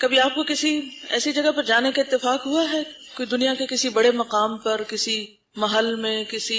کبھی آپ کو کسی ایسی جگہ پر جانے کا اتفاق ہوا ہے، کوئی دنیا کے کسی بڑے مقام پر، کسی محل میں، کسی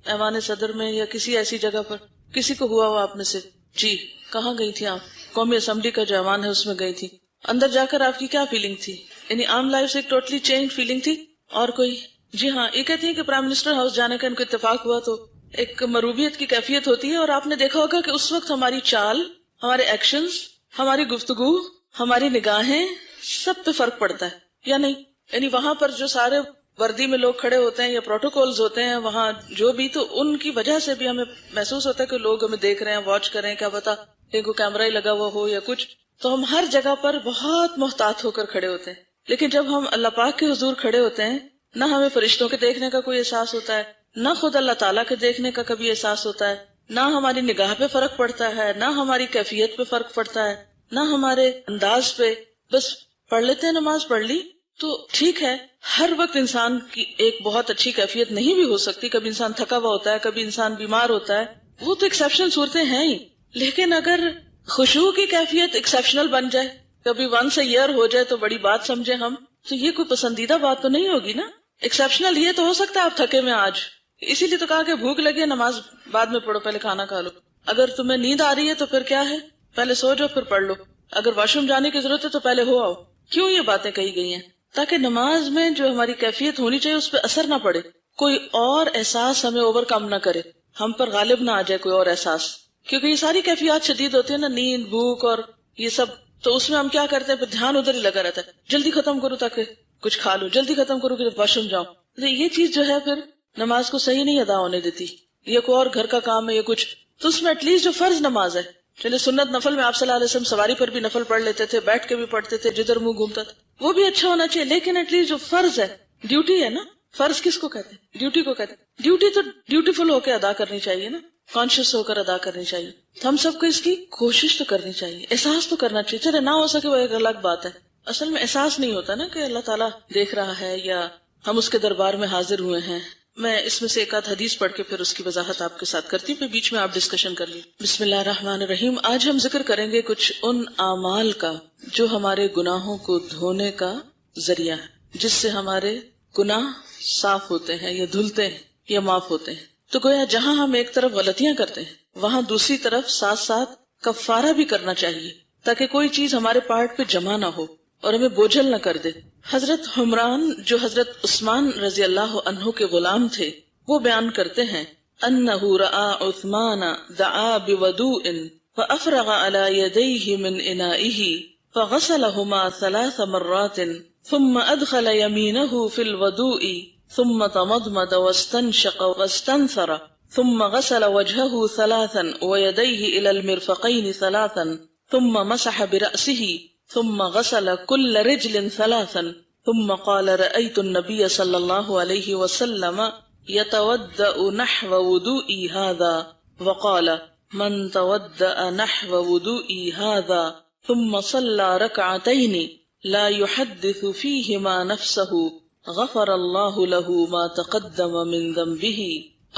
ایوان صدر میں، یا کسی ایسی جگہ پر کسی کو ہوا آپ میں سے؟ جی کہاں گئی تھی آپ؟ قومی اسمبلی کا جو ایوان ہے اس میں گئی تھی. اندر جا کر آپ کی کیا فیلنگ تھی؟ یعنی عام لائف سے ایک ٹوٹلی چینج فیلنگ تھی؟ اور کوئی؟ جی ہاں، یہ کہتی ہیں کہ پرائم منسٹر ہاؤس جانے کا ان کو اتفاق ہوا تو ایک مروبیت کی کیفیت ہوتی ہے، اور آپ نے دیکھا ہوگا کہ اس وقت ہماری چال، ہمارے ایکشنز، ہماری گفتگو، ہماری نگاہیں، سب پہ فرق پڑتا ہے یا نہیں؟ یعنی وہاں پر جو سارے وردی میں لوگ کھڑے ہوتے ہیں یا پروٹوکولز ہوتے ہیں وہاں جو بھی، تو ان کی وجہ سے بھی ہمیں محسوس ہوتا ہے کہ لوگ ہمیں دیکھ رہے ہیں، واچ کر رہے ہیں، کیا پتا کہیں کو کیمرہ ہی لگا ہوا ہو یا کچھ. تو ہم ہر جگہ پر بہت محتاط ہو کر کھڑے ہوتے ہیں. لیکن جب ہم اللہ پاک کے حضور کھڑے ہوتے ہیں، نہ ہمیں فرشتوں کے دیکھنے کا کوئی احساس ہوتا ہے، نہ خود اللہ تعالیٰ کے دیکھنے کا کبھی احساس ہوتا ہے، نہ ہماری نگاہ پہ فرق پڑتا ہے، نہ ہماری کیفیت پہ فرق پڑتا ہے، نہ ہمارے انداز پہ. بس پڑھ لیتے ہیں، نماز پڑھ لی تو ٹھیک ہے. ہر وقت انسان کی ایک بہت اچھی کیفیت نہیں بھی ہو سکتی، کبھی انسان تھکا ہوا ہوتا ہے، کبھی انسان بیمار ہوتا ہے، وہ تو ایکسیپشنل صورتیں ہیں ہی. لیکن اگر خشوع کی کیفیت ایکسیپشنل بن جائے، کبھی ونس اے ایئر ہو جائے تو بڑی بات سمجھے ہم، تو یہ کوئی پسندیدہ بات تو نہیں ہوگی نا. ایکسیپشنل یہ تو ہو سکتا ہے آپ تھکے میں آج، اسی لیے تو کہا کہ بھوک لگی ہے نماز بعد میں پڑھو، پہلے کھانا کھا لو. اگر تمہیں نیند آ رہی ہے تو پھر کیا ہے، پہلے سو جاؤ پھر پڑھ لو. اگر واش روم جانے کی ضرورت ہے تو پہلے ہو آؤ. کیوں یہ باتیں کہی گئی ہیں؟ تاکہ نماز میں جو ہماری کیفیت ہونی چاہیے اس پہ اثر نہ پڑے، کوئی اور احساس ہمیں اوور کم نہ کرے، ہم پر غالب نہ آ جائے کوئی اور احساس. کیونکہ یہ ساری کیفیات شدید ہوتی ہیں نا، نیند، بھوک اور یہ سب، تو اس میں ہم کیا کرتے ہیں، پھر دھیان ادھر ہی لگا رہتا ہے، جلدی ختم کرو تاکہ کچھ کھا لو، جلدی ختم کرو کہ واش روم جاؤ. یہ چیز جو ہے پھر نماز کو صحیح نہیں ادا ہونے دیتی. یہ کوئی اور گھر کا کام ہے یا کچھ، تو اس میں ایٹ لیسٹ جو فرض نماز ہے، چلے سنت نفل میں آپ صلی اللہ علیہ وسلم سواری پر بھی نفل پڑھ لیتے تھے، بیٹھ کے بھی پڑھتے تھے، جدھر منہ گھومتا تھا، وہ بھی اچھا ہونا چاہیے. لیکن ایٹ لیسٹ جو فرض ہے، ڈیوٹی ہے نا، فرض کس کو کہتے ہیں؟ ڈیوٹی کو کہتے ہیں. ڈیوٹی تو ڈیوٹیفل ہو کے ادا کرنی چاہیے نا، کانشیس ہو کر ادا کرنی چاہیے. ہم سب کو اس کی کوشش تو کرنی چاہیے، احساس تو کرنا چاہیے. چلے نہ ہو سکے وہ ایک الگ بات ہے، اصل میں احساس نہیں ہوتا نا کہ اللہ تعالیٰ دیکھ رہا ہے یا ہم اس کے دربار میں حاضر ہوئے ہیں. میں اس میں سے ایک آدھ حدیث پڑھ کے پھر اس کی وضاحت آپ کے ساتھ کرتی ہوں، پھر بیچ میں آپ ڈسکشن کر لیں. بسم اللہ الرحمن الرحیم. آج ہم ذکر کریں گے کچھ ان اعمال کا جو ہمارے گناہوں کو دھونے کا ذریعہ ہے، جس سے ہمارے گناہ صاف ہوتے ہیں یا دھلتے ہیں یا معاف ہوتے ہیں. تو گویا جہاں ہم ایک طرف غلطیاں کرتے ہیں، وہاں دوسری طرف ساتھ ساتھ کفارہ بھی کرنا چاہیے، تاکہ کوئی چیز ہمارے پارٹ پہ جمع نہ ہو اور ہمیں بوجھل نہ کر دے. حضرت حمران جو حضرت عثمان رضی اللہ عنہ کے غلام تھے، وہ بیان کرتے ہیں انہ رأى عثمان دعا بوضوء فافرغ على يديه من انائه فغسلهما 3 مرات ثم ادخل يمينه في الوضوء ثم تمضمض واستنشق واستنثر ثم غسل وجهه 3 ويديه الى المرفقين 3 ثم مسح برأسه ثم غسل كل رجل 3 ثم قال رأيت النبي صلى الله عليه وسلم يتودأ نحو وضوئي هذا وقال من تودأ نحو وضوئي هذا ثم صلى ركعتين لا يحدث فيهما نفسه غفر الله له ما تقدم من ذنبه.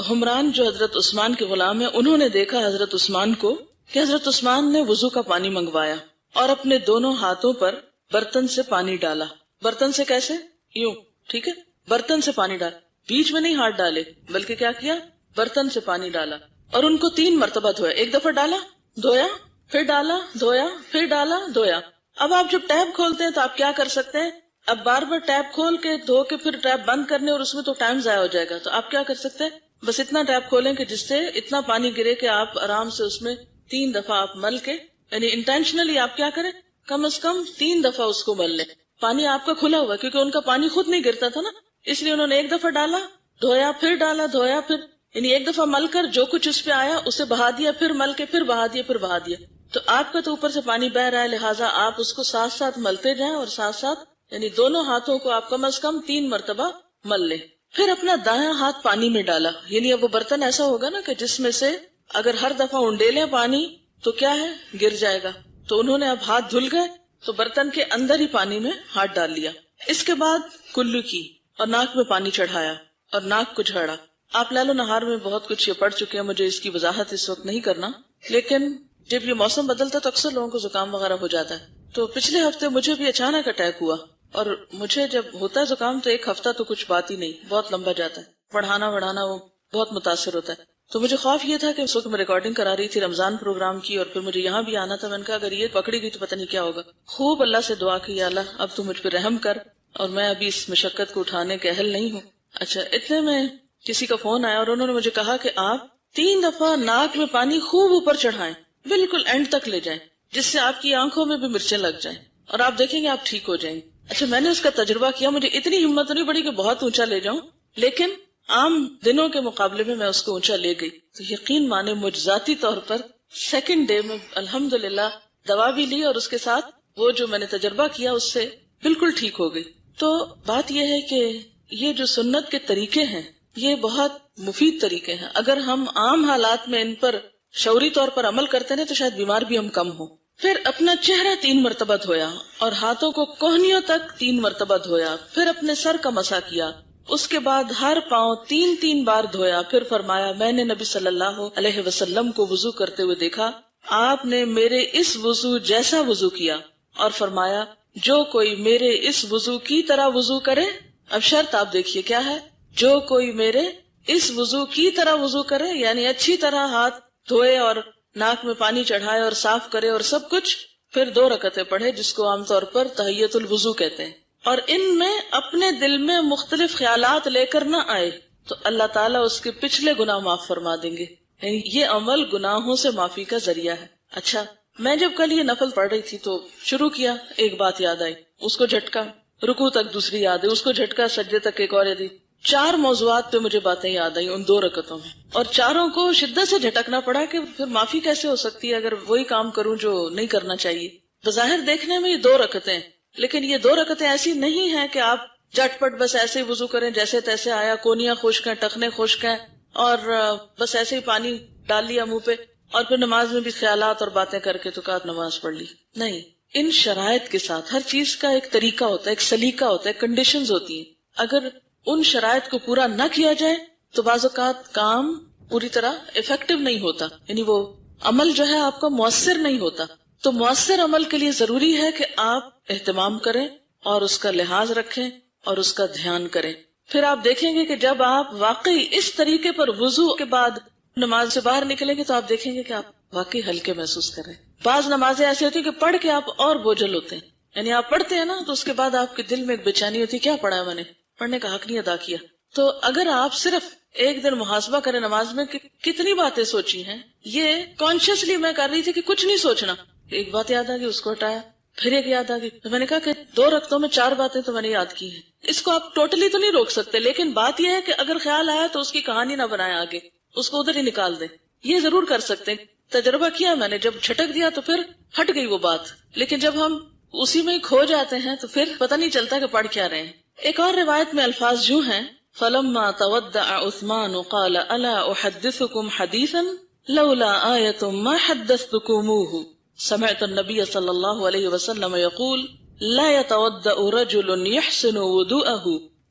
حمران جو حضرت عثمان کے غلام ہیں، انہوں نے دیکھا حضرت عثمان کو کہ حضرت عثمان نے وضو کا پانی منگوایا اور اپنے دونوں ہاتھوں پر برتن سے پانی ڈالا. برتن سے کیسے؟ یوں، ٹھیک ہے، برتن سے پانی ڈالا، بیچ میں نہیں ہاتھ ڈالے، بلکہ کیا کیا، برتن سے پانی ڈالا اور ان کو 3 مرتبہ دھویا. ایک دفعہ ڈالا، دھویا، پھر ڈالا، دھویا، پھر ڈالا، دھویا. اب آپ جب ٹیپ کھولتے ہیں تو آپ کیا کر سکتے ہیں، اب بار بار ٹیپ کھول کے دھو کے پھر ٹیپ بند کرنے، اور اس میں تو ٹائم ضائع ہو جائے گا. تو آپ کیا کر سکتے ہیں، بس اتنا ٹیپ کھولیں کہ جس سے اتنا پانی گرے کہ آپ آرام سے اس میں 3 دفعہ آپ مل کے، یعنی انٹینشنلی آپ کیا کریں، کم از کم 3 دفعہ اس کو مل لیں. پانی آپ کا کھلا ہوا کیونکہ ان کا پانی خود نہیں گرتا تھا نا، اس لیے انہوں نے ایک دفعہ ڈالا، دھویا، پھر ڈالا، دھویا، پھر، یعنی ایک دفعہ مل کر جو کچھ اس پہ آیا اسے بہا دیا، پھر مل کے پھر بہا دیا، پھر بہا دیا. تو آپ کا تو اوپر سے پانی بہ رہا ہے، لہٰذا آپ اس کو ساتھ ساتھ ملتے جائیں اور ساتھ ساتھ یعنی دونوں ہاتھوں کو آپ کم از کم 3 مرتبہ مل لیں. پھر اپنا دایاں ہاتھ پانی میں ڈالا، یعنی اب وہ برتن ایسا ہوگا نا کہ جس میں سے اگر ہر دفعہ انڈیلیں پانی تو کیا ہے، گر جائے گا. تو انہوں نے اب ہاتھ دھل گئے تو برتن کے اندر ہی پانی میں ہاتھ ڈال لیا. اس کے بعد کلو کی اور ناک میں پانی چڑھایا اور ناک کو جھاڑا. آپ لیل و نہار میں بہت کچھ یہ پڑھ چکے ہیں، مجھے اس کی وضاحت اس وقت نہیں کرنا، لیکن جب یہ موسم بدلتا تو اکثر لوگوں کو زکام وغیرہ ہو جاتا ہے. تو پچھلے ہفتے مجھے بھی اچانک اٹیک ہوا، اور مجھے جب ہوتا ہے زکام تو ایک ہفتہ تو کچھ بات ہی نہیں، بہت لمبا جاتا ہے، پڑھانا وہ بہت متاثر ہوتا ہے. تو مجھے خوف یہ تھا کہ اس وقت میں ریکارڈنگ کرا رہی تھی رمضان پروگرام کی، اور پھر مجھے یہاں بھی آنا تھا. میں نے کہا اگر یہ پکڑی گئی تو پتہ نہیں کیا ہوگا. خوب اللہ سے دعا کی، یا اللہ اب تو مجھ پہ رحم کر، اور میں ابھی اس مشقت کو اٹھانے کے اہل نہیں ہوں. اچھا، اتنے میں کسی کا فون آیا اور انہوں نے مجھے کہا کہ آپ 3 دفعہ ناک میں پانی خوب اوپر چڑھائیں، بالکل اینڈ تک لے جائیں، جس سے آپ کی آنکھوں میں بھی مرچیں لگ جائیں اور آپ دیکھیں گے آپ ٹھیک ہو جائیں گے. اچھا، میں نے اس کا تجربہ کیا. مجھے اتنی ہمت نہیں پڑی کہ بہت اونچا لے جاؤں، لیکن عام دنوں کے مقابلے میں اس کو اونچا لے گئی. تو یقین مانے مجھ ذاتی طور پر سیکنڈ ڈے میں الحمدللہ دوا بھی لی، اور اس کے ساتھ وہ جو میں نے تجربہ کیا اس سے بالکل ٹھیک ہو گئی. تو بات یہ ہے کہ یہ جو سنت کے طریقے ہیں یہ بہت مفید طریقے ہیں. اگر ہم عام حالات میں ان پر شعوری طور پر عمل کرتے ہیں تو شاید بیمار بھی ہم کم ہوں. پھر اپنا چہرہ 3 مرتبہ دھویا اور ہاتھوں کو کوہنیوں تک 3 مرتبہ دھویا. پھر اپنے سر کا مسح کیا. اس کے بعد ہر پاؤں 3 بار دھویا. پھر فرمایا میں نے نبی صلی اللہ علیہ وسلم کو وضو کرتے ہوئے دیکھا، آپ نے میرے اس وضو جیسا وضو کیا، اور فرمایا جو کوئی میرے اس وضو کی طرح وضو کرے. اب شرط آپ دیکھیے کیا ہے، جو کوئی میرے اس وضو کی طرح وضو کرے، یعنی اچھی طرح ہاتھ دھوئے اور ناک میں پانی چڑھائے اور صاف کرے اور سب کچھ. پھر 2 رکعتیں پڑھے جس کو عام طور پر تحیت الوضو کہتے ہیں، اور ان میں اپنے دل میں مختلف خیالات لے کر نہ آئے تو اللہ تعالیٰ اس کے پچھلے گناہ معاف فرما دیں گے. یعنی یہ عمل گناہوں سے معافی کا ذریعہ ہے. اچھا، میں جب کل یہ نفل پڑھ رہی تھی تو شروع کیا، ایک بات یاد آئی، اس کو جھٹکا، رکوع تک دوسری یاد ہے، اس کو جھٹکا، سجدے تک ایک اور یاد. 4 موضوعات پہ مجھے باتیں یاد آئی ان 2 رکعتوں میں، اور چاروں کو شدت سے جھٹکنا پڑا کہ پھر معافی کیسے ہو سکتی ہے اگر وہی کام کروں جو نہیں کرنا چاہیے. بظاہر دیکھنے میں یہ 2 رکعتیں، لیکن یہ 2 رکعتیں ایسی نہیں ہیں کہ آپ جٹ پٹ بس ایسے ہی وضو کریں جیسے تیسے آیا، کونیاں خشک ہیں، ٹخنے خشک ہیں، اور بس ایسے ہی پانی ڈال لیا منہ پہ اور پھر نماز میں بھی خیالات اور باتیں کر کے تو کہا نماز پڑھ لی. نہیں، ان شرائط کے ساتھ ہر چیز کا ایک طریقہ ہوتا ہے، ایک سلیقہ ہوتا ہے، کنڈیشنز ہوتی ہیں. اگر ان شرائط کو پورا نہ کیا جائے تو بعض اوقات کام پوری طرح افیکٹو نہیں ہوتا، یعنی وہ عمل جو ہے آپ کا مؤثر نہیں ہوتا. تو مؤثر عمل کے لیے ضروری ہے کہ آپ اہتمام کریں اور اس کا لحاظ رکھیں اور اس کا دھیان کریں. پھر آپ دیکھیں گے کہ جب آپ واقعی اس طریقے پر وضو کے بعد نماز سے باہر نکلیں گے تو آپ دیکھیں گے کہ آپ واقعی ہلکے محسوس کریں. بعض نمازیں ایسی ہوتی ہیں کہ پڑھ کے آپ اور بوجھل ہوتے ہیں، یعنی آپ پڑھتے ہیں نا تو اس کے بعد آپ کے دل میں ایک بے چینی ہوتی ہے، کیا پڑھا ہے میں نے، پڑھنے کا حق نہیں ادا کیا. تو اگر آپ صرف ایک دن محاسبہ کریں نماز میں کہ کتنی باتیں سوچی ہیں، یہ کانشیسلی میں کر رہی تھی کہ کچھ نہیں سوچنا، ایک بات یاد آ گئی اس کو ہٹایا، پھر ایک یاد آ گئی تو میں نے کہا کہ 2 رکعتوں میں 4 باتیں تو میں نے یاد کی ہیں. اس کو آپ ٹوٹلی تو نہیں روک سکتے، لیکن بات یہ ہے کہ اگر خیال آیا تو اس کی کہانی نہ بنائیں، آگے اس کو ادھر ہی نکال دیں. یہ ضرور کر سکتے ہیں، تجربہ کیا میں نے، جب چھٹک دیا تو پھر ہٹ گئی وہ بات. لیکن جب ہم اسی میں ہی کھو جاتے ہیں تو پھر پتہ نہیں چلتا کہ پڑھ کیا رہے ہیں. ایک اور روایت میں الفاظ جو ہیں، فَلَمَّا تَوَدَّعَ عُثْمَانُ قَالَ أَلَا أُحَدِّثُكُمْ حَدِيثًا لَوْلَا آيَةٌ مَا حَدَّثْتُكُمُوهُ سمعت النبي صلی اللہ علیہ وسلم يقول لا يتوضأ رجل يحسن وضوءه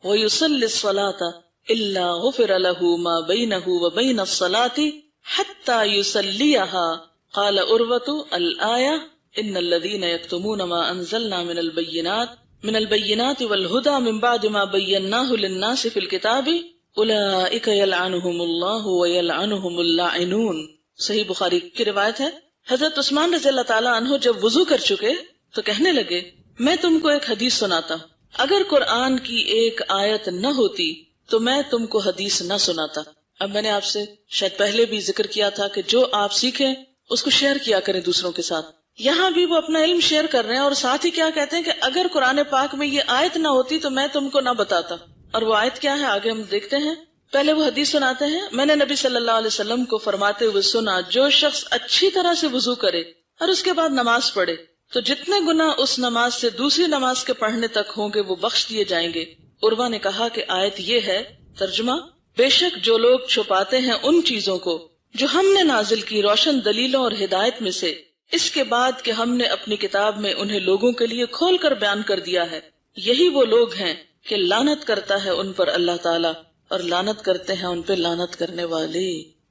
ويصلي الصلاة إلا غفر له ما بينه وبين الصلاة حتى يصليها. قال عروة الآية إن الذين يكتمون ما أنزلنا من البينات والهدى من بعد ما بيناه للناس في الكتاب أولئك يلعنهم الله ويلعنهم اللاعنون. صحیح بخاری کی روایت ہے. حضرت عثمان رضی اللہ تعالیٰ عنہ جب وضو کر چکے تو کہنے لگے میں تم کو ایک حدیث سناتا ہوں، اگر قرآن کی ایک آیت نہ ہوتی تو میں تم کو حدیث نہ سناتا. اب میں نے آپ سے شاید پہلے بھی ذکر کیا تھا کہ جو آپ سیکھیں اس کو شیئر کیا کریں دوسروں کے ساتھ. یہاں بھی وہ اپنا علم شیئر کر رہے ہیں اور ساتھ ہی کیا کہتے ہیں کہ اگر قرآن پاک میں یہ آیت نہ ہوتی تو میں تم کو نہ بتاتا. اور وہ آیت کیا ہے آگے ہم دیکھتے ہیں. پہلے وہ حدیث سناتے ہیں، میں نے نبی صلی اللہ علیہ وسلم کو فرماتے ہوئے سنا جو شخص اچھی طرح سے وضو کرے اور اس کے بعد نماز پڑھے تو جتنے گناہ اس نماز سے دوسری نماز کے پڑھنے تک ہوں گے وہ بخش دیے جائیں گے. عروہ نے کہا کہ آیت یہ ہے، ترجمہ بے شک جو لوگ چھپاتے ہیں ان چیزوں کو جو ہم نے نازل کی روشن دلیلوں اور ہدایت میں سے، اس کے بعد کہ ہم نے اپنی کتاب میں انہیں لوگوں کے لیے کھول کر بیان کر دیا ہے، یہی وہ لوگ ہیں کہ لعنت کرتا ہے ان پر اللہ تعالیٰ اور لعنت کرتے ہیں ان پہ لعنت کرنے والے.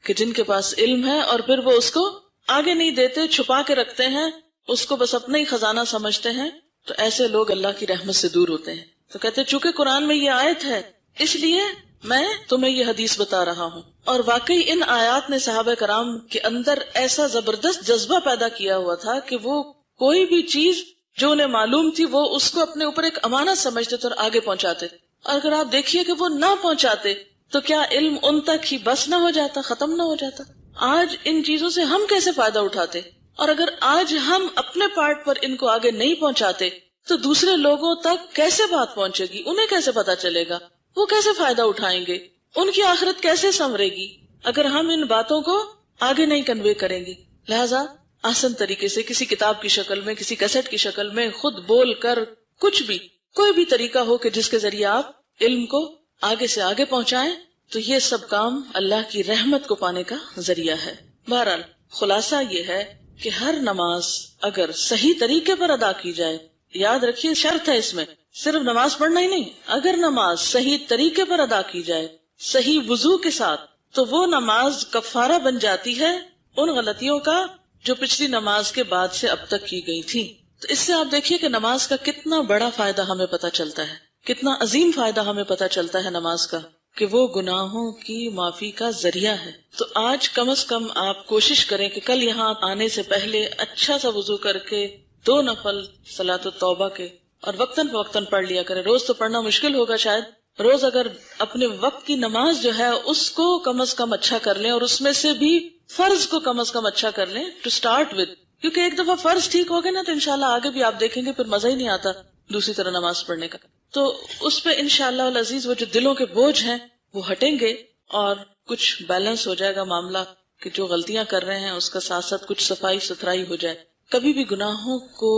کہ جن کے پاس علم ہے اور پھر وہ اس کو آگے نہیں دیتے، چھپا کے رکھتے ہیں، اس کو بس اپنا ہی خزانہ سمجھتے ہیں، تو ایسے لوگ اللہ کی رحمت سے دور ہوتے ہیں. تو کہتے ہیں چونکہ قرآن میں یہ آیت ہے اس لیے میں تمہیں یہ حدیث بتا رہا ہوں. اور واقعی ان آیات نے صحابہ کرام کے اندر ایسا زبردست جذبہ پیدا کیا ہوا تھا کہ وہ کوئی بھی چیز جو انہیں معلوم تھی وہ اس کو اپنے اوپر ایک امانت سمجھتے تھے اور آگے پہنچاتے. اور اگر آپ دیکھیے کہ وہ نہ پہنچاتے تو کیا علم ان تک ہی بس نہ ہو جاتا، ختم نہ ہو جاتا؟ آج ان چیزوں سے ہم کیسے فائدہ اٹھاتے؟ اور اگر آج ہم اپنے پارٹ پر ان کو آگے نہیں پہنچاتے تو دوسرے لوگوں تک کیسے بات پہنچے گی؟ انہیں کیسے پتا چلے گا؟ وہ کیسے فائدہ اٹھائیں گے؟ ان کی آخرت کیسے سنورے گی اگر ہم ان باتوں کو آگے نہیں کنوے کریں گے؟ لہذا آسان طریقے سے کسی کتاب کی شکل میں، کسی کیسٹ کی شکل میں، خود بول کر، کچھ بھی، کوئی بھی طریقہ ہو کہ جس کے ذریعے آپ علم کو آگے سے آگے پہنچائیں، تو یہ سب کام اللہ کی رحمت کو پانے کا ذریعہ ہے. بہرحال خلاصہ یہ ہے کہ ہر نماز اگر صحیح طریقے پر ادا کی جائے، یاد رکھیے شرط ہے اس میں، صرف نماز پڑھنا ہی نہیں، اگر نماز صحیح طریقے پر ادا کی جائے، صحیح وضو کے ساتھ، تو وہ نماز کفارہ بن جاتی ہے ان غلطیوں کا جو پچھلی نماز کے بعد سے اب تک کی گئی تھی. تو اس سے آپ دیکھیے کہ نماز کا کتنا بڑا فائدہ ہمیں پتہ چلتا ہے، کتنا عظیم فائدہ ہمیں پتہ چلتا ہے نماز کا، کہ وہ گناہوں کی معافی کا ذریعہ ہے. تو آج کم از کم آپ کوشش کریں کہ کل یہاں آنے سے پہلے اچھا سا وضو کر کے 2 نفل صلاۃ التوبہ کے اور وقتاً فوقتاً پڑھ لیا کریں. روز تو پڑھنا مشکل ہوگا شاید، روز اگر اپنے وقت کی نماز جو ہے اس کو کم از کم اچھا کر لیں، اور اس میں سے بھی فرض کو کم از کم اچھا کر لیں ٹو سٹارٹ ود، کیونکہ ایک دفعہ فرض ٹھیک ہو گئے نا تو انشاءاللہ آگے بھی آپ دیکھیں گے پھر مزہ ہی نہیں آتا دوسری طرح نماز پڑھنے کا. تو اس پہ انشاءاللہ العزیز وہ جو دلوں کے بوجھ ہیں وہ ہٹیں گے اور کچھ بیلنس ہو جائے گا معاملہ، کہ جو غلطیاں کر رہے ہیں اس کا ساتھ ساتھ کچھ صفائی ستھرائی ہو جائے. کبھی بھی گناہوں کو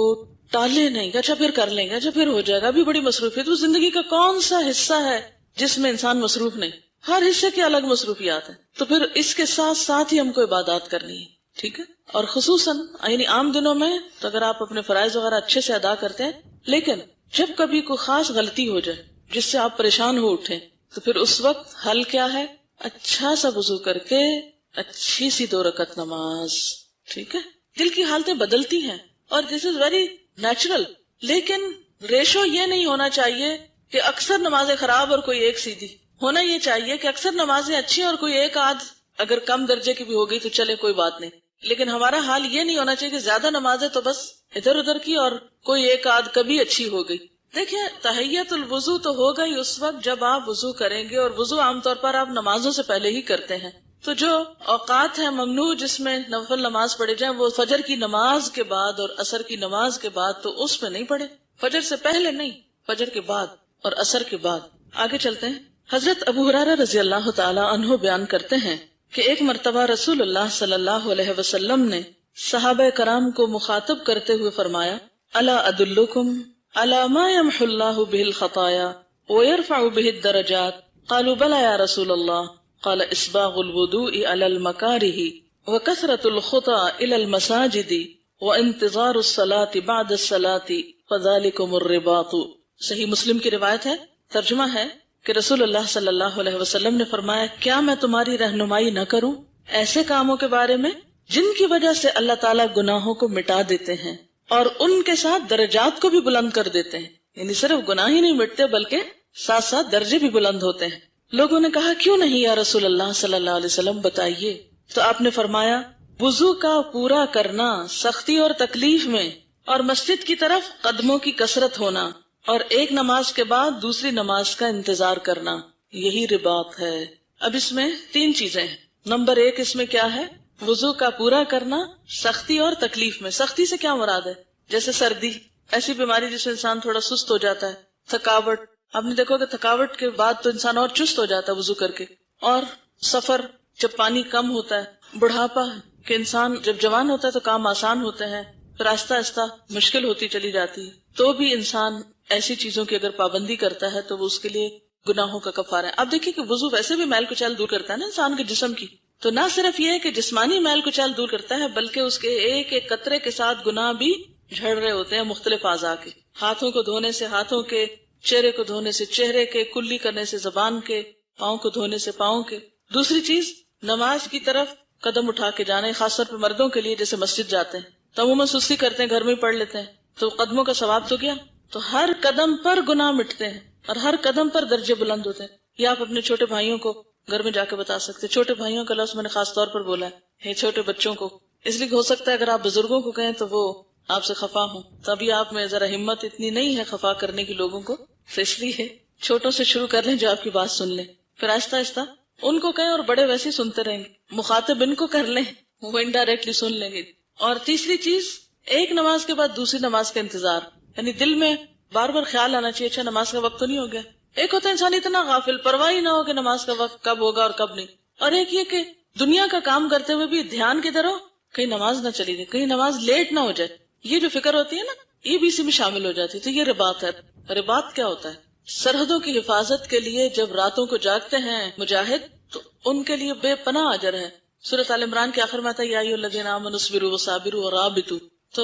ٹالے نہیں، اچھا پھر کر لیں گے، اچھا پھر ہو جائے گا، ابھی بڑی مصروفیت. وہ زندگی کا کون سا حصہ ہے جس میں انسان مصروف نہیں؟ ہر حصے کی الگ مصروفیات ہیں. تو پھر اس کے ساتھ ساتھ ہی ہم کو عبادات کرنی ہے، ٹھیک ہے. اور خصوصاً یعنی عام دنوں میں تو اگر آپ اپنے فرائض وغیرہ اچھے سے ادا کرتے ہیں، لیکن جب کبھی کوئی خاص غلطی ہو جائے جس سے آپ پریشان ہو اٹھیں، تو پھر اس وقت حل کیا ہے؟ اچھا سا وضو کر کے اچھی سی 2 رکعت نماز، ٹھیک ہے. دل کی حالتیں بدلتی ہیں اور دس از ویری نیچرل، لیکن ریشو یہ نہیں ہونا چاہیے کہ اکثر نمازیں خراب اور کوئی ایک سیدھی. ہونا یہ چاہیے کہ اکثر نمازیں اچھی اور کوئی ایک آدھ اگر کم درجے کی بھی ہو گئی تو چلے کوئی بات نہیں. لیکن ہمارا حال یہ نہیں ہونا چاہیے کہ زیادہ نمازیں تو بس ادھر ادھر کی اور کوئی ایک آدھ کبھی اچھی ہو گئی. دیکھیں تحیت الوضو تو ہوگا ہی اس وقت جب آپ وضو کریں گے، اور وضو عام طور پر آپ نمازوں سے پہلے ہی کرتے ہیں. تو جو اوقات ہیں ممنوع جس میں نفل نماز پڑھے جائیں وہ فجر کی نماز کے بعد اور عصر کی نماز کے بعد، تو اس میں نہیں پڑھے. فجر سے پہلے نہیں، فجر کے بعد اور عصر کے بعد. آگے چلتے ہیں. حضرت ابو ہریرہ رضی اللہ تعالی عنہ بیان کرتے ہیں کہ ایک مرتبہ رسول اللہ صلی اللہ علیہ وسلم نے صحابہ کرام کو مخاطب کرتے ہوئے فرمایا: الا ادلکم علی ما یمحو اللہ بہ الخطایا ویرفع بہ الدرجات؟ قالوا بلى یا رسول اللہ. قال اسباغ الوضوء علی المکارہ وکثرۃ الخطى الى المساجد وانتظار الصلاة بعد الصلاة فذلکم الرباط. صحیح مسلم کی روایت ہے. ترجمہ ہے کہ رسول اللہ صلی اللہ علیہ وسلم نے فرمایا: کیا میں تمہاری رہنمائی نہ کروں ایسے کاموں کے بارے میں جن کی وجہ سے اللہ تعالیٰ گناہوں کو مٹا دیتے ہیں اور ان کے ساتھ درجات کو بھی بلند کر دیتے ہیں. یعنی صرف گناہ ہی نہیں مٹتے بلکہ ساتھ ساتھ درجے بھی بلند ہوتے ہیں. لوگوں نے کہا: کیوں نہیں یا رسول اللہ صلی اللہ علیہ وسلم، بتائیے. تو آپ نے فرمایا: وضو کا پورا کرنا سختی اور تکلیف میں، اور مسجد کی طرف قدموں کی کثرت ہونا، اور ایک نماز کے بعد دوسری نماز کا انتظار کرنا، یہی رباط ہے. اب اس میں 3 چیزیں ہیں. نمبر 1 اس میں کیا ہے؟ وضو کا پورا کرنا سختی اور تکلیف میں. سختی سے کیا مراد ہے؟ جیسے سردی، ایسی بیماری جس میں انسان تھوڑا سست ہو جاتا ہے. تھکاوٹ، آپ نے دیکھو کہ تھکاوٹ کے بعد تو انسان اور چست ہو جاتا ہے وضو کر کے. اور سفر جب پانی کم ہوتا ہے. بڑھاپا کہ انسان جب جوان ہوتا ہے تو کام آسان ہوتے ہیں، پھر آہستہ آہستہ مشکل ہوتی چلی جاتی ہے. تو بھی انسان ایسی چیزوں کی اگر پابندی کرتا ہے تو وہ اس کے لیے گناہوں کا کفارہ ہے. اب دیکھیے کہ وضو ویسے بھی میل کچیل دور کرتا ہے نا انسان کے جسم کی. تو نہ صرف یہ ہے کہ جسمانی میل کچیل دور کرتا ہے، بلکہ اس کے ایک ایک قطرے کے ساتھ گناہ بھی جھڑ رہے ہوتے ہیں مختلف اعضاء کے. ہاتھوں کو دھونے سے ہاتھوں کے، چہرے کو دھونے سے چہرے کے، کلی کرنے سے زبان کے، پاؤں کو دھونے سے پاؤں کے. دوسری چیز، نماز کی طرف قدم اٹھا کے جانے، خاص طور پہ مردوں کے لیے جیسے مسجد جاتے ہیں تو عموماً سستی کرتے ہیں، گھر میں ہی پڑھ لیتے ہیں، تو قدموں کا ثواب تو کیا؟ تو ہر قدم پر گناہ مٹتے ہیں اور ہر قدم پر درجے بلند ہوتے ہیں. یہ آپ اپنے چھوٹے بھائیوں کو گھر میں جا کے بتا سکتے. چھوٹے بھائیوں کا لفظ میں نے خاص طور پر بولا ہے، چھوٹے بچوں کو، اس لیے ہو سکتا ہے اگر آپ بزرگوں کو کہیں تو وہ آپ سے خفا ہوں. تبھی آپ میں ذرا ہمت اتنی نہیں ہے خفا کرنے کی لوگوں کو، تو اس لیے چھوٹوں سے شروع کر لیں جو آپ کی بات سن لیں، پھر آہستہ آہستہ ان کو کہیں، اور بڑے ویسے ہی سنتے رہیں گے. مخاطب ان کو کر لیں، وہ انڈائریکٹلی سن لیں گے. اور تیسری چیز، ایک نماز کے بعد دوسری نماز کا انتظار، یعنی دل میں بار بار خیال آنا چاہیے اچھا نماز کا وقت تو نہیں ہو گیا. ایک ہوتا ہے انسان اتنا غافل، پرواہ ہی نہ ہو کہ نماز کا وقت کب ہوگا اور کب نہیں. اور ایک یہ کہ دنیا کا کام کرتے ہوئے بھی دھیان کدھر ہو، کہیں نماز نہ چلی جائے، کہیں نماز لیٹ نہ ہو جائے. یہ جو فکر ہوتی ہے نا، یہ بھی اسی میں شامل ہو جاتی ہے. تو یہ رباط ہے. رباط کیا ہوتا ہے؟ سرحدوں کی حفاظت کے لیے جب راتوں کو جاگتے ہیں مجاہد تو ان کے لیے بے پناہ اجر ہے. سورۃ آل عمران کے آخر میں آتا ہے یا ایھا الذین آمنوا اصبروا وصابروا ورابطوا. تو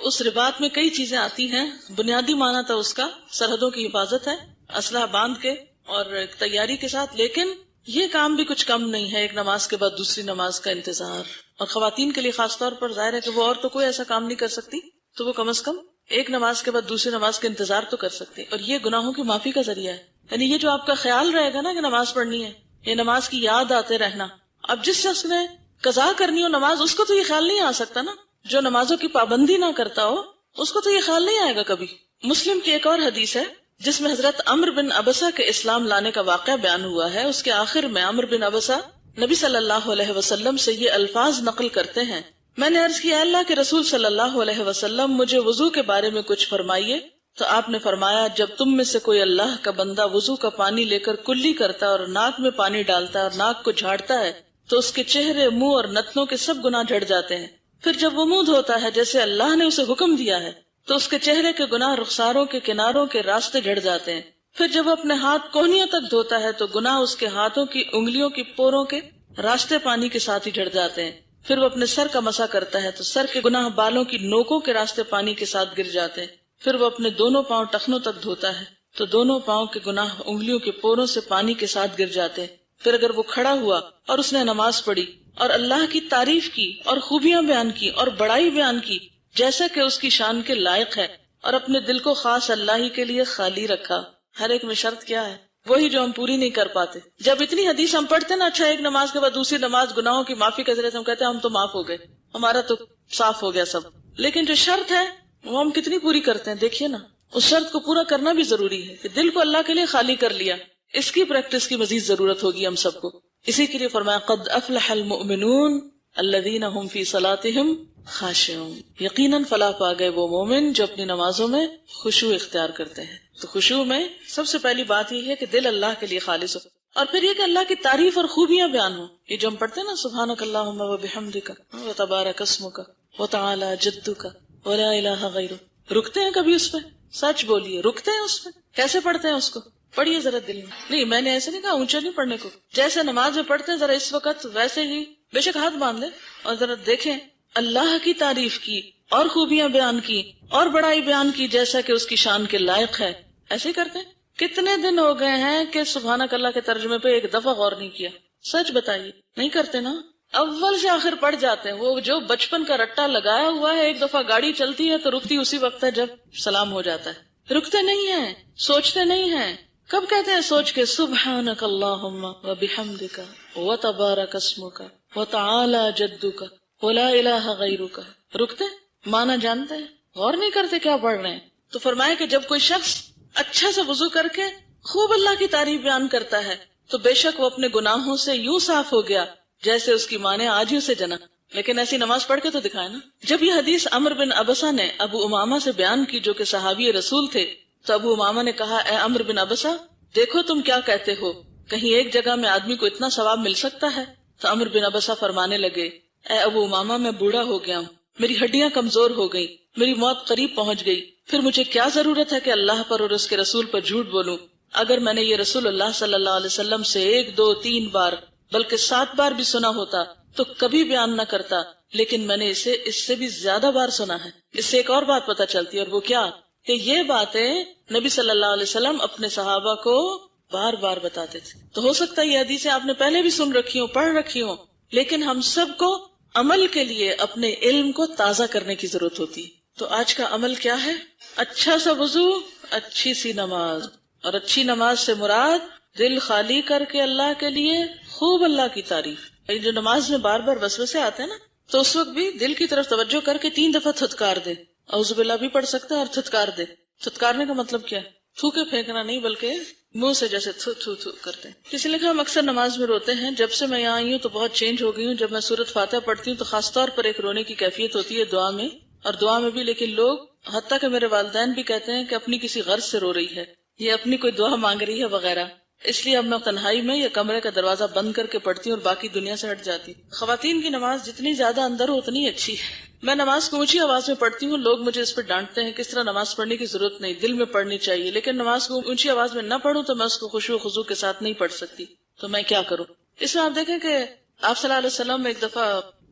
اس رباط میں کئی چیزیں آتی ہیں. بنیادی معنی تو اس کا سرحدوں کی حفاظت ہے، اسلحہ باندھ کے اور تیاری کے ساتھ. لیکن یہ کام بھی کچھ کم نہیں ہے، ایک نماز کے بعد دوسری نماز کا انتظار. اور خواتین کے لیے خاص طور پر ظاہر ہے کہ وہ اور تو کوئی ایسا کام نہیں کر سکتی، تو وہ کم از کم ایک نماز کے بعد دوسری نماز کا انتظار تو کر سکتے. اور یہ گناہوں کی معافی کا ذریعہ ہے. یعنی یہ جو آپ کا خیال رہے گا نا کہ نماز پڑھنی ہے، یہ نماز کی یاد آتے رہنا. اب جس شخص نے قضا کرنی ہو نماز، اس کو تو یہ خیال نہیں آ سکتا نا. جو نمازوں کی پابندی نہ کرتا ہو اس کو تو یہ خیال نہیں آئے گا کبھی. مسلم کی ایک اور حدیث ہے جس میں حضرت عمرو بن ابسہ کے اسلام لانے کا واقعہ بیان ہوا ہے. اس کے آخر میں عمرو بن ابسہ نبی صلی اللہ علیہ وسلم سے یہ الفاظ نقل کرتے ہیں، میں نے عرض کیا اللہ کے رسول صلی اللہ علیہ وسلم مجھے وضو کے بارے میں کچھ فرمائیے. تو آپ نے فرمایا جب تم میں سے کوئی اللہ کا بندہ وضو کا پانی لے کر کلی کرتا ہے اور ناک میں پانی ڈالتا ہے اور ناک کو جھاڑتا ہے تو اس کے چہرے، منہ اور نتنوں کے سب گناہ جھڑ جاتے ہیں. پھر جب وہ منہ دھوتا ہے جیسے اللہ نے اسے حکم دیا ہے تو اس کے چہرے کے گناہ رخساروں کے کناروں کے راستے جھڑ جاتے ہیں. پھر جب وہ اپنے ہاتھ کونیوں تک دھوتا ہے تو گناہ اس کے ہاتھوں کی انگلیوں کی پوروں کے راستے پانی کے ساتھ ہی جھڑ جاتے ہیں. پھر وہ اپنے سر کا مسح کرتا ہے تو سر کے گناہ بالوں کی نوکوں کے راستے پانی کے ساتھ گر جاتے ہیں. پھر وہ اپنے دونوں پاؤں ٹخنوں تک دھوتا ہے تو دونوں پاؤں کے گناہ انگلیوں کے پوروں سے پانی کے ساتھ گر جاتے ہیں. پھر اگر وہ کھڑا ہوا اور اس نے نماز پڑھی اور اللہ کی تعریف کی اور خوبیاں بیان کی اور بڑائی بیان کی جیسا کہ اس کی شان کے لائق ہے، اور اپنے دل کو خاص اللہ ہی کے لیے خالی رکھا. ہر ایک میں شرط کیا ہے؟ وہی جو ہم پوری نہیں کر پاتے. جب اتنی حدیث ہم پڑھتے نا، اچھا ایک نماز کے بعد دوسری نماز گناہوں کی معافی کے ذریعے سے ہم کہتے ہیں ہم تو معاف ہو گئے، ہمارا تو صاف ہو گیا سب. لیکن جو شرط ہے وہ ہم کتنی پوری کرتے ہیں؟ دیکھیے نا، اس شرط کو پورا کرنا بھی ضروری ہے کہ دل کو اللہ کے لیے خالی کر لیا. اس کی پریکٹس کی مزید ضرورت ہوگی ہم سب کو. اسی کے لیے فرمایا قد افلح المؤمنون الذین هم فی صلاتهم خاشعون. یقیناً فلاح پا گئے وہ مومن جو اپنی نمازوں میں خشوع اختیار کرتے ہیں. تو خشوع میں سب سے پہلی بات یہ ہے کہ دل اللہ کے لیے خالص ہو، اور پھر یہ کہ اللہ کی تعریف اور خوبیاں بیان ہو. یہ جو ہم پڑھتے ہیں نا سبحانک اللہم وبحمدک وتبارک اسمک وتعالی جدک ولا الہ غیرک، رکتے ہیں کبھی اس پہ؟ سچ بولیے، رکتے ہیں اس پہ؟ کیسے پڑھتے ہیں اس کو؟ پڑھیے ذرا دل میں. نہیں، میں نے ایسے نہیں کہا اونچا نہیں پڑھنے کو، جیسے نماز میں پڑھتے ہیں ذرا اس وقت ویسے ہی بے شک ہاتھ باندھ لے اور ذرا دیکھیں اللہ کی تعریف کی اور خوبیاں بیان کی اور بڑائی بیان کی جیسا کہ اس کی شان کے لائق ہے. ایسے ہی کرتے ہیں. کتنے دن ہو گئے ہیں کہ سبحانک اللہ کے ترجمے پہ ایک دفعہ غور نہیں کیا؟ سچ بتائیے، نہیں کرتے نا؟ اول سے آخر پڑھ جاتے ہیں. وہ جو بچپن کا رٹا لگایا ہوا ہے، ایک دفعہ گاڑی چلتی ہے تو رکتی اسی وقت ہے جب سلام ہو جاتا ہے. رکتے نہیں ہیں، سوچتے نہیں ہیں. کب کہتے ہیں سوچ کے سبحانک اللہم وبحمدک وتبارک اسمک وتعالی جدک ولا الہ غیرک؟ رکتے ہیں؟ معنی جانتے ہیں؟ غور نہیں کرتے کیا پڑھ رہے ہیں. تو فرمایا کہ جب کوئی شخص اچھا سے وضو کر کے خوب اللہ کی تعریف بیان کرتا ہے تو بے شک وہ اپنے گناہوں سے یوں صاف ہو گیا جیسے اس کی ماں نے آج ہی اسے جنا. لیکن ایسی نماز پڑھ کے تو دکھائے نا. جب یہ حدیث عمرو بن ابسہ نے ابو امامہ سے بیان کی جو کہ صحابی رسول تھے، تو ابو امامہ نے کہا اے عمرو بن ابسہ، دیکھو تم کیا کہتے ہو، کہیں ایک جگہ میں آدمی کو اتنا ثواب مل سکتا ہے؟ تو عمرو بن ابسہ فرمانے لگے اے ابو امامہ، میں بوڑھا ہو گیا ہوں، میری ہڈیاں کمزور ہو گئی، میری موت قریب پہنچ گئی، پھر مجھے کیا ضرورت ہے کہ اللہ پر اور اس کے رسول پر جھوٹ بولوں؟ اگر میں نے یہ رسول اللہ صلی اللہ علیہ وسلم سے 1 2 3 بار بلکہ 7 بار بھی سنا ہوتا تو کبھی بیان نہ کرتا، لیکن میں نے اسے اس سے بھی زیادہ بار سنا ہے. اس سے ایک اور بات پتہ چلتی ہے، اور وہ کیا کہ یہ باتیں نبی صلی اللہ علیہ وسلم اپنے صحابہ کو بار بار بتاتے تھے. تو ہو سکتا ہے یہ حدیثیں آپ نے پہلے بھی سن رکھی ہوں، پڑھ رکھی ہوں، لیکن ہم سب کو عمل کے لیے اپنے علم کو تازہ کرنے کی ضرورت ہوتی ہے. تو آج کا عمل کیا ہے؟ اچھا سا وضو، اچھی سی نماز. اور اچھی نماز سے مراد دل خالی کر کے اللہ کے لیے خوب اللہ کی تعریف. جو نماز میں بار بار وسوسے آتے ہیں نا، تو اس وقت بھی دل کی طرف توجہ کر کے 3 دفعہ تھتکار دے. اعوذ باللہ بھی پڑھ سکتا ہے اور تھتکار دے. تھتکارنے کا مطلب کیا ہے؟ تھوکے پھینکنا نہیں، بلکہ منہ سے جیسے تھو تھو تھو کرتے ہیں. کسی نے کہا ہم اکثر نماز میں روتے ہیں. جب سے میں یہاں آئی ہوں تو بہت چینج ہو گئی ہوں. جب میں سورۃ فاتحہ پڑھتی ہوں تو خاص طور پر ایک رونے کی کیفیت ہوتی ہے دعا میں، اور دعا میں بھی. لیکن لوگ، حتیٰ کہ میرے والدین بھی کہتے ہیں کہ اپنی کسی غرض سے رو رہی ہے، یہ اپنی کوئی دعا مانگ رہی ہے وغیرہ. اس لیے اب میں تنہائی میں یا کمرے کا دروازہ بند کر کے پڑھتی ہوں اور باقی دنیا سے ہٹ جاتی. خواتین کی نماز جتنی زیادہ اندر ہو اتنی اچھی ہے. میں نماز کو اونچی آواز میں پڑھتی ہوں، لوگ مجھے اس پہ ڈانٹتے ہیں کہ اس طرح نماز پڑھنے کی ضرورت نہیں، دل میں پڑھنی چاہیے. لیکن نماز کو اونچی آواز میں نہ پڑھوں تو میں اس کو خشوع و خضوع کے ساتھ نہیں پڑھ سکتی. تو میں کیا کروں؟ اس میں آپ دیکھیں کہ آپ صلی اللہ علیہ وسلم ایک دفعہ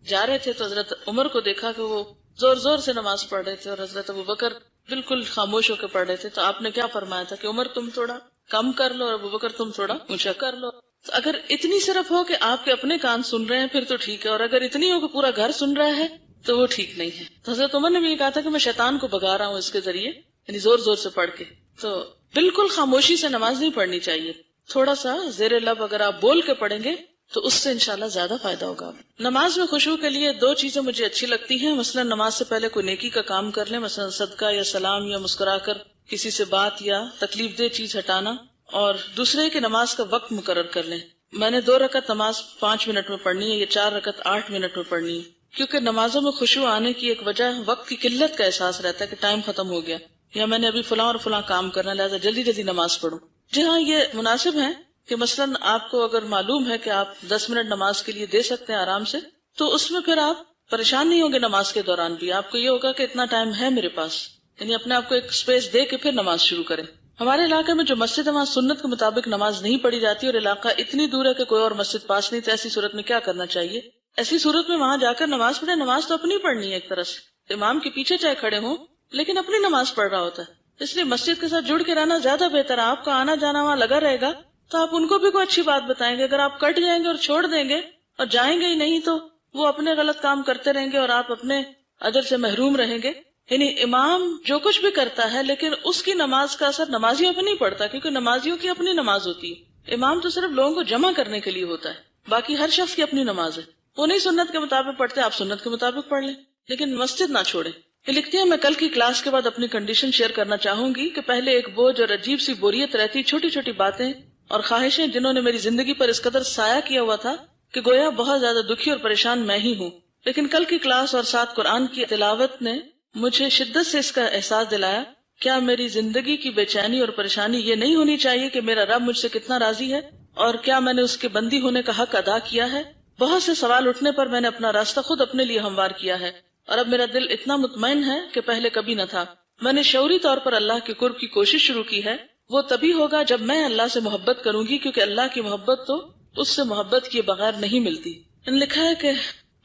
جا رہے تھے تو حضرت عمر کو دیکھا کہ وہ زور زور سے نماز پڑھ رہے تھے اور حضرت ابوبکر بالکل خاموش ہو کے پڑھ رہے تھے. تو آپ نے کیا فرمایا تھا کہ عمر تم تھوڑا کم کر لو اور ابوبکر تم تھوڑا اونچا کر لو. تو اگر اتنی صرف ہو کہ آپ کے اپنے کان سن رہے ہیں پھر تو ٹھیک ہے، اور اگر اتنی ہو کہ پورا گھر سن رہا ہے تو وہ ٹھیک نہیں ہے. تو حضرت عمر نے بھی یہ کہا تھا کہ میں شیطان کو بھگا رہا ہوں اس کے ذریعے، یعنی زور زور سے پڑھ کے. تو بالکل خاموشی سے نماز نہیں پڑھنی چاہیے. تھوڑا سا زیر لب اگر آپ بول کے پڑھیں گے تو اس سے انشاءاللہ زیادہ فائدہ ہوگا. نماز میں خشوع کے لیے 2 چیزیں مجھے اچھی لگتی ہیں. مثلا نماز سے پہلے کوئی نیکی کا کام کر لیں، مثلا صدقہ یا سلام یا مسکرا کر کسی سے بات یا تکلیف دہ چیز ہٹانا. اور دوسرے کہ نماز کا وقت مقرر کر لیں. میں نے 2 رکعت نماز 5 منٹ میں پڑھنی ہے یا 4 رکعت 8 منٹ میں پڑھنی ہے. کیونکہ نمازوں میں خشوع آنے کی ایک وجہ وقت کی قلت کا احساس رہتا ہے کہ ٹائم ختم ہو گیا یا میں نے ابھی فلاں اور فلاں کام کرنا، لہٰذا جلدی جلدی نماز پڑھوں. جی ہاں، یہ مناسب ہے کہ مثلاً آپ کو اگر معلوم ہے کہ آپ 10 منٹ نماز کے لیے دے سکتے ہیں آرام سے، تو اس میں پھر آپ پریشان نہیں ہوں گے. نماز کے دوران بھی آپ کو یہ ہوگا کہ اتنا ٹائم ہے میرے پاس، یعنی اپنے آپ کو ایک اسپیس دے کے پھر نماز شروع کریں. ہمارے علاقے میں جو مسجد ہے وہاں سنت کے مطابق نماز نہیں پڑھی جاتی اور علاقہ اتنی دور ہے کہ کوئی اور مسجد پاس نہیں. تو ایسی صورت میں کیا کرنا چاہیے؟ ایسی صورت میں وہاں جا کر نماز پڑھیں. نماز تو اپنی پڑھنی ہے ایک طرح سے، امام کے پیچھے چاہے کھڑے ہوں لیکن اپنی نماز پڑھ رہا ہوتا ہے. اس لیے مسجد کے ساتھ جڑ کے رہنا زیادہ بہتر ہے. آپ کا آنا جانا وہاں لگا رہے گا تو آپ ان کو بھی کوئی اچھی بات بتائیں گے. اگر آپ کٹ جائیں گے اور چھوڑ دیں گے اور جائیں گے ہی نہیں تو وہ اپنے غلط کام کرتے رہیں گے اور آپ اپنے اجر سے محروم رہیں گے. یعنی امام جو کچھ بھی کرتا ہے لیکن اس کی نماز کا اثر نمازیوں پہ نہیں پڑتا، کیونکہ نمازیوں کی اپنی نماز ہوتی ہے. امام تو صرف لوگوں کو جمع کرنے کے لیے ہوتا ہے، باقی ہر شخص کی اپنی نماز ہے. وہ نہیں سنت کے مطابق پڑھتے، آپ سنت کے مطابق پڑھ لیں لیکن مسجد نہ چھوڑیں. یہ لکھتے ہیں میں کل کی کلاس کے بعد اپنی کنڈیشن شیئر کرنا چاہوں گی کہ پہلے ایک بوجھ اور عجیب سی بوریت رہتی، چھوٹی چھوٹی باتیں اور خواہشیں جنہوں نے میری زندگی پر اس قدر سایہ کیا ہوا تھا کہ گویا بہت زیادہ دکھی اور پریشان میں ہی ہوں. لیکن کل کی کلاس اور ساتھ قرآن کی تلاوت نے مجھے شدت سے اس کا احساس دلایا. کیا میری زندگی کی بے چینی اور پریشانی یہ نہیں ہونی چاہیے کہ میرا رب مجھ سے کتنا راضی ہے اور کیا میں نے اس کے بندی ہونے کا حق ادا کیا ہے؟ بہت سے سوال اٹھنے پر میں نے اپنا راستہ خود اپنے لیے ہموار کیا ہے اور اب میرا دل اتنا مطمئن ہے کہ پہلے کبھی نہ تھا. میں نے شعوری طور پر اللہ کے قرب کی کوشش شروع کی ہے. وہ تبھی ہوگا جب میں اللہ سے محبت کروں گی، کیونکہ اللہ کی محبت تو اس سے محبت کیے بغیر نہیں ملتی. لکھا ہے کہ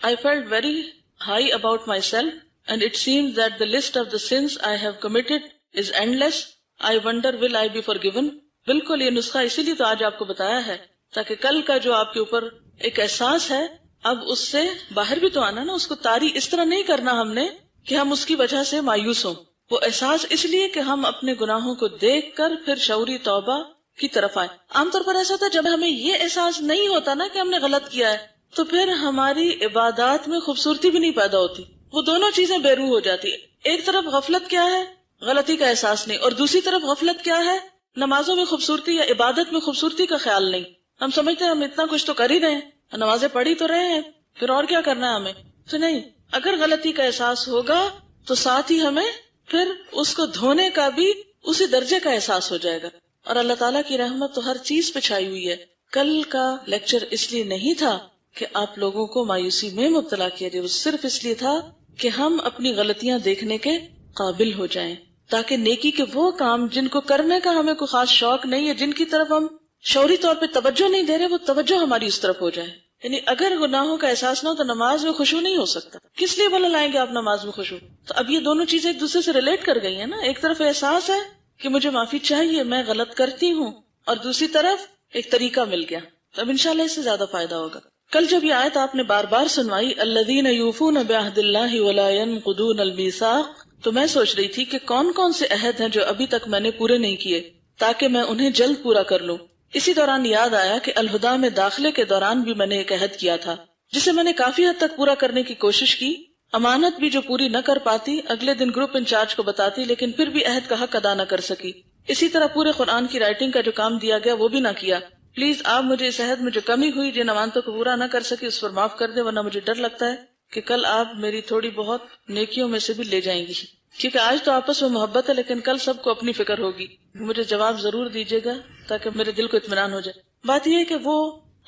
I felt very high about myself and it seems that the list of the sins I have committed is endless. I wonder will I be forgiven. بالکل یہ نسخہ اسی لیے تو آج آپ کو بتایا ہے تاکہ کل کا جو آپ کے اوپر ایک احساس ہے اب اس سے باہر بھی تو آنا نا. اس کو طاری اس طرح نہیں کرنا ہم نے کہ ہم اس کی وجہ سے مایوس ہوں. وہ احساس اس لیے کہ ہم اپنے گناہوں کو دیکھ کر پھر شعوری توبہ کی طرف آئیں. عام طور پر ایسا ہوتا ہے جب ہمیں یہ احساس نہیں ہوتا نا کہ ہم نے غلط کیا ہے تو پھر ہماری عبادات میں خوبصورتی بھی نہیں پیدا ہوتی. وہ دونوں چیزیں بے روح ہو جاتی ہے. ایک طرف غفلت کیا ہے؟ غلطی کا احساس نہیں. اور دوسری طرف غفلت کیا ہے؟ نمازوں میں خوبصورتی یا عبادت میں خوبصورتی کا خیال نہیں. ہم سمجھتے ہیں ہم اتنا کچھ تو کر ہی رہے ہیں، نمازیں پڑھی تو رہے ہیں، پھر اور کیا کرنا ہے ہمیں. تو نہیں، اگر غلطی کا احساس ہوگا تو ساتھ ہی ہمیں پھر اس کو دھونے کا بھی اسی درجے کا احساس ہو جائے گا. اور اللہ تعالیٰ کی رحمت تو ہر چیز پہ چھائی ہوئی ہے. کل کا لیکچر اس لیے نہیں تھا کہ آپ لوگوں کو مایوسی میں مبتلا کیا جائے، وہ صرف اس لیے تھا کہ ہم اپنی غلطیاں دیکھنے کے قابل ہو جائیں تاکہ نیکی کے وہ کام جن کو کرنے کا ہمیں کوئی خاص شوق نہیں ہے، جن کی طرف ہم شعوری طور پہ توجہ نہیں دے رہے، وہ توجہ ہماری اس طرف ہو جائے. یعنی اگر گناہوں کا احساس نہ ہو تو نماز میں خشوع نہیں ہو سکتا. کس لیے بولا لائیں گے آپ نماز میں خشوع؟ تو اب یہ دونوں چیزیں ایک دوسرے سے ریلیٹ کر گئی ہیں نا. ایک طرف احساس ہے کہ مجھے معافی چاہیے، میں غلط کرتی ہوں، اور دوسری طرف ایک طریقہ مل گیا. تو اب انشاءاللہ اس سے زیادہ فائدہ ہوگا. کل جب یہ آیت آپ نے بار بار سنوائی الذین یوفون بعہد اللہ ولا ینقضون المیثاق، تو میں سوچ رہی تھی کہ کون کون سے عہد ہیں جو ابھی تک میں نے پورے نہیں کیے تاکہ میں انہیں جلد پورا کر لوں۔ اسی دوران یاد آیا کہ الہدا میں داخلے کے دوران بھی میں نے ایک عہد کیا تھا جسے میں نے کافی حد تک پورا کرنے کی کوشش کی، امانت بھی جو پوری نہ کر پاتی اگلے دن گروپ انچارج کو بتاتی، لیکن پھر بھی عہد کا حق ادا نہ کر سکی۔ اسی طرح پورے قرآن کی رائٹنگ کا جو کام دیا گیا وہ بھی نہ کیا۔ پلیز آپ مجھے اس عہد میں جو کمی ہوئی، جن امانتوں کو پورا نہ کر سکی، اس پر معاف کر دیں، ورنہ مجھے ڈر لگتا ہے کہ کل آپ میری تھوڑی بہت نیکیوں میں سے بھی لے جائیں گی، کیونکہ آج تو آپس میں محبت ہے لیکن کل سب کو اپنی فکر ہوگی۔ مجھے جواب ضرور دیجیے گا تاکہ میرے دل کو اطمینان ہو جائے۔ بات یہ ہے کہ وہ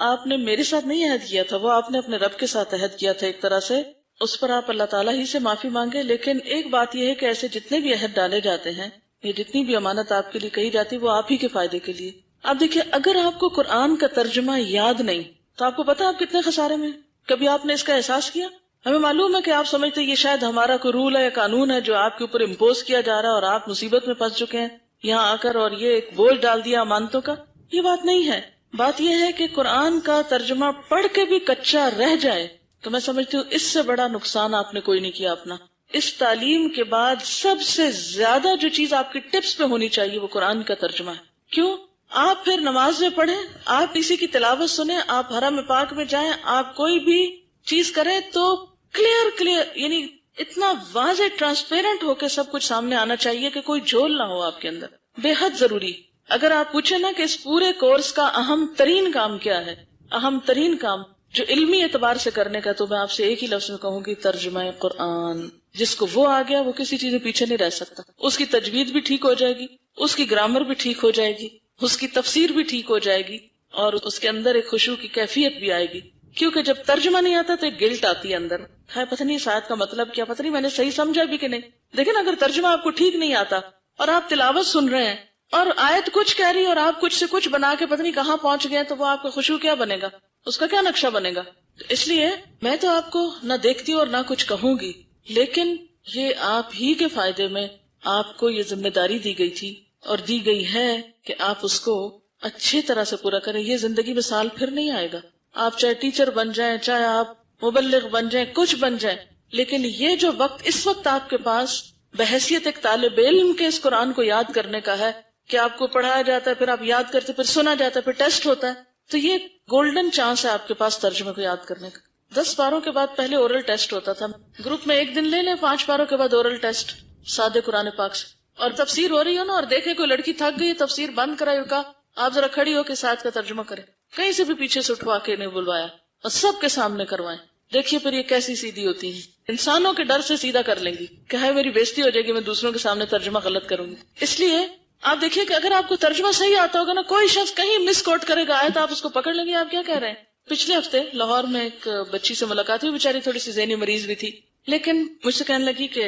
آپ نے میرے ساتھ نہیں عہد کیا تھا، وہ آپ نے اپنے رب کے ساتھ عہد کیا تھا ایک طرح سے، اس پر آپ اللہ تعالیٰ ہی سے معافی مانگے۔ لیکن ایک بات یہ ہے کہ ایسے جتنے بھی عہد ڈالے جاتے ہیں یا جتنی بھی امانت آپ کے لیے کہی جاتی وہ آپ ہی کے فائدے کے لیے۔ آپ دیکھیے، اگر آپ کو قرآن کا ترجمہ یاد نہیں تو آپ کو پتا آپ کتنے خسارے میں۔ کبھی آپ نے اس کا احساس کیا؟ ہمیں معلوم ہے کہ آپ سمجھتے یہ شاید ہمارا کوئی رول ہے یا قانون ہے جو آپ کے اوپر امپوز کیا جا رہا ہے اور آپ مصیبت میں پھنس چکے ہیں یہاں آ کر اور یہ ایک بوجھ ڈال دیا امانتوں کا۔ یہ بات نہیں ہے۔ بات یہ ہے کہ قرآن کا ترجمہ پڑھ کے بھی کچا رہ جائے تو میں سمجھتی ہوں اس سے بڑا نقصان آپ نے کوئی نہیں کیا اپنا۔ اس تعلیم کے بعد سب سے زیادہ جو چیز آپ کی ٹپس پہ ہونی چاہیے وہ قرآن کا ترجمہ ہے۔ کیوں؟ آپ پھر نماز میں پڑھیں، آپ کسی کی تلاوت سنیں، آپ حرم پاک میں جائیں، آپ کوئی بھی چیز کریں تو کلیئر یعنی اتنا واضح ٹرانسپیرنٹ ہو کے سب کچھ سامنے آنا چاہیے کہ کوئی جھول نہ ہو آپ کے اندر۔ بے حد ضروری۔ اگر آپ پوچھیں نا کہ اس پورے کورس کا اہم ترین کام کیا ہے، اہم ترین کام جو علمی اعتبار سے کرنے کا، تو میں آپ سے ایک ہی لفظ میں کہوں گی ترجمہ قرآن۔ جس کو وہ آ گیا وہ کسی چیز میں پیچھے نہیں رہ سکتا۔ اس کی تجوید بھی ٹھیک ہو جائے گی، اس کی گرامر بھی ٹھیک ہو جائے گی، اس کی تفسیر بھی ٹھیک ہو جائے گی، اور اس کے اندر ایک خشوع کی کیفیت بھی آئے گی۔ کیونکہ جب ترجمہ نہیں آتا تو ایک گلٹ آتی ہے اندر، ہے پتہ نہیں اس آیت کا مطلب کیا، پتہ نہیں میں نے صحیح سمجھا بھی کہ نہیں۔ لیکن اگر ترجمہ آپ کو ٹھیک نہیں آتا اور آپ تلاوت سن رہے ہیں اور آیت کچھ کہہ رہی ہے اور آپ کچھ سے کچھ بنا کے پتہ نہیں کہاں پہنچ گئے، تو وہ آپ کا خشوع کیا بنے گا، اس کا کیا نقشہ بنے گا۔ اس لیے میں تو آپ کو نہ دیکھتی ہوں اور نہ کچھ کہوں گی، لیکن یہ آپ ہی کے فائدے میں آپ کو یہ ذمہ داری دی گئی تھی اور دی گئی ہے کہ آپ اس کو اچھی طرح سے پورا کریں۔ یہ زندگی میں سال پھر نہیں آئے گا، آپ چاہے ٹیچر بن جائیں، چاہے آپ مبلغ بن جائیں، کچھ بن جائیں، لیکن یہ جو وقت اس وقت آپ کے پاس بحیثیت ایک طالب علم کے اس قرآن کو یاد کرنے کا ہے کہ آپ کو پڑھایا جاتا ہے، پھر آپ یاد کرتے، پھر سنا جاتا ہے، پھر ٹیسٹ ہوتا ہے، تو یہ گولڈن چانس ہے آپ کے پاس ترجمے کو یاد کرنے کا۔ 10 پاروں کے بعد پہلے اورل ٹیسٹ ہوتا تھا، گروپ میں ایک دن لے لیں، 5 پاروں کے بعد اورل ٹیسٹ سادے قرآن پاک سے، اور تفسیر ہو رہی ہو نا اور دیکھیں کوئی لڑکی تھک گئی، تفسیر بند کرائی اور کہا آپ ذرا کھڑی ہو کے ساتھ کا ترجمہ کریں، کہیں سے بھی پیچھے سے اٹھوا کے نہیں بلوایا اور سب کے سامنے کروائیں۔ دیکھیے پھر یہ کیسی سیدھی ہوتی ہیں، انسانوں کے ڈر سے سیدھا کر لیں گی کہ ہے میری بےزتی ہو جائے گی، میں دوسروں کے سامنے ترجمہ غلط کروں گی۔ اس لیے آپ دیکھیے کہ اگر آپ کو ترجمہ صحیح آتا ہوگا نا، کوئی شخص کہیں مس کوٹ کرے گا آیت، آپ اس کو پکڑ لیں گے آپ کیا کہہ رہے ہیں۔ پچھلے ہفتے لاہور میں ایک بچی سے ملاقات ہوئی، بیچاری تھوڑی سی ذہنی مریض بھی تھی، لیکن مجھ سے کہنے لگی کہ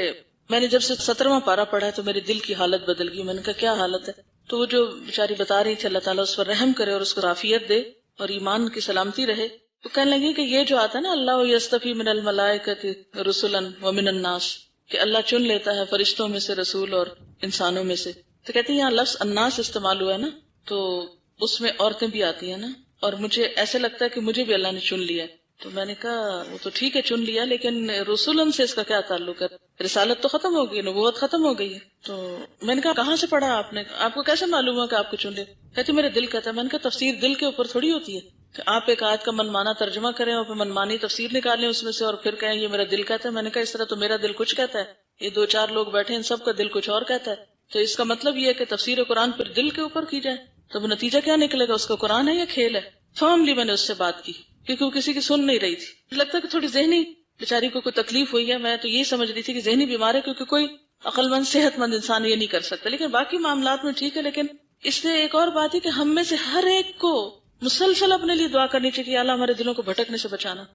میں نے جب سے 17واں پارہ پڑھا ہے تو میرے دل کی حالت بدل گئی۔ میں نے کہا کیا حالت ہے؟ تو وہ جو بیچاری بتا رہی تھی اللہ تعالیٰ اس پر رحم کرے اور اس کو عافیت دے اور ایمان کی سلامتی رہے، تو کہنے لگی کہ یہ جو آتا ہے نا اللہ یستفی من الملائکۃ رسلا ومن الناس، کہ اللہ چن لیتا ہے فرشتوں میں سے رسول اور انسانوں میں سے، تو کہتی ہیں یہاں لفظ الناس استعمال ہوا ہے نا، تو اس میں عورتیں بھی آتی ہیں نا، اور مجھے ایسے لگتا ہے کہ مجھے بھی اللہ نے چن لیا ہے۔ تو میں نے کہا وہ تو ٹھیک ہے چن لیا، لیکن رسولن سے اس کا کیا تعلق ہے؟ رسالت تو ختم ہو گئی، نبوت ختم ہو گئی ہے۔ تو میں نے کہا کہاں سے پڑھا آپ نے؟ آپ کو کیسے معلوم ہوا کہ آپ کو چن لیا؟ کہتی میرے دل کہتا ہے۔ میں نے کہا تفسیر دل کے اوپر تھوڑی ہوتی ہے کہ آپ ایک آیت کا منمانا ترجمہ کریں اور پھر منمانی تفسیر نکالیں اس میں سے اور پھر کہیں یہ میرا دل کہتا ہے۔ میں نے کہا اس طرح تو میرا دل کچھ کہتا ہے، یہ 2-4 لوگ بیٹھے ان سب کا دل کچھ اور کہتا ہے، تو اس کا مطلب یہ ہے کہ تفسیر قرآن پھر دل کے اوپر کی جائے، تو وہ نتیجہ کیا نکلے گا؟ اس کا قرآن ہے یا کھیل ہے؟ فارملی میں نے اس سے بات کی کیونکہ وہ کسی کی سن نہیں رہی تھی، لگتا ہے کہ تھوڑی ذہنی بیچاری کو کوئی تکلیف ہوئی ہے۔ میں تو یہی سمجھ رہی تھی کہ ذہنی بیمار ہے، کیونکہ کوئی عقل مند صحت مند انسان یہ نہیں کر سکتا، لیکن باقی معاملات میں ٹھیک ہے۔ لیکن اس سے ایک اور بات ہے کہ ہم میں سے ہر ایک کو مسلسل اپنے لیے دعا کرنی چاہیے کہ اللہ ہمارے دلوں کو بھٹکنے سے بچانا۔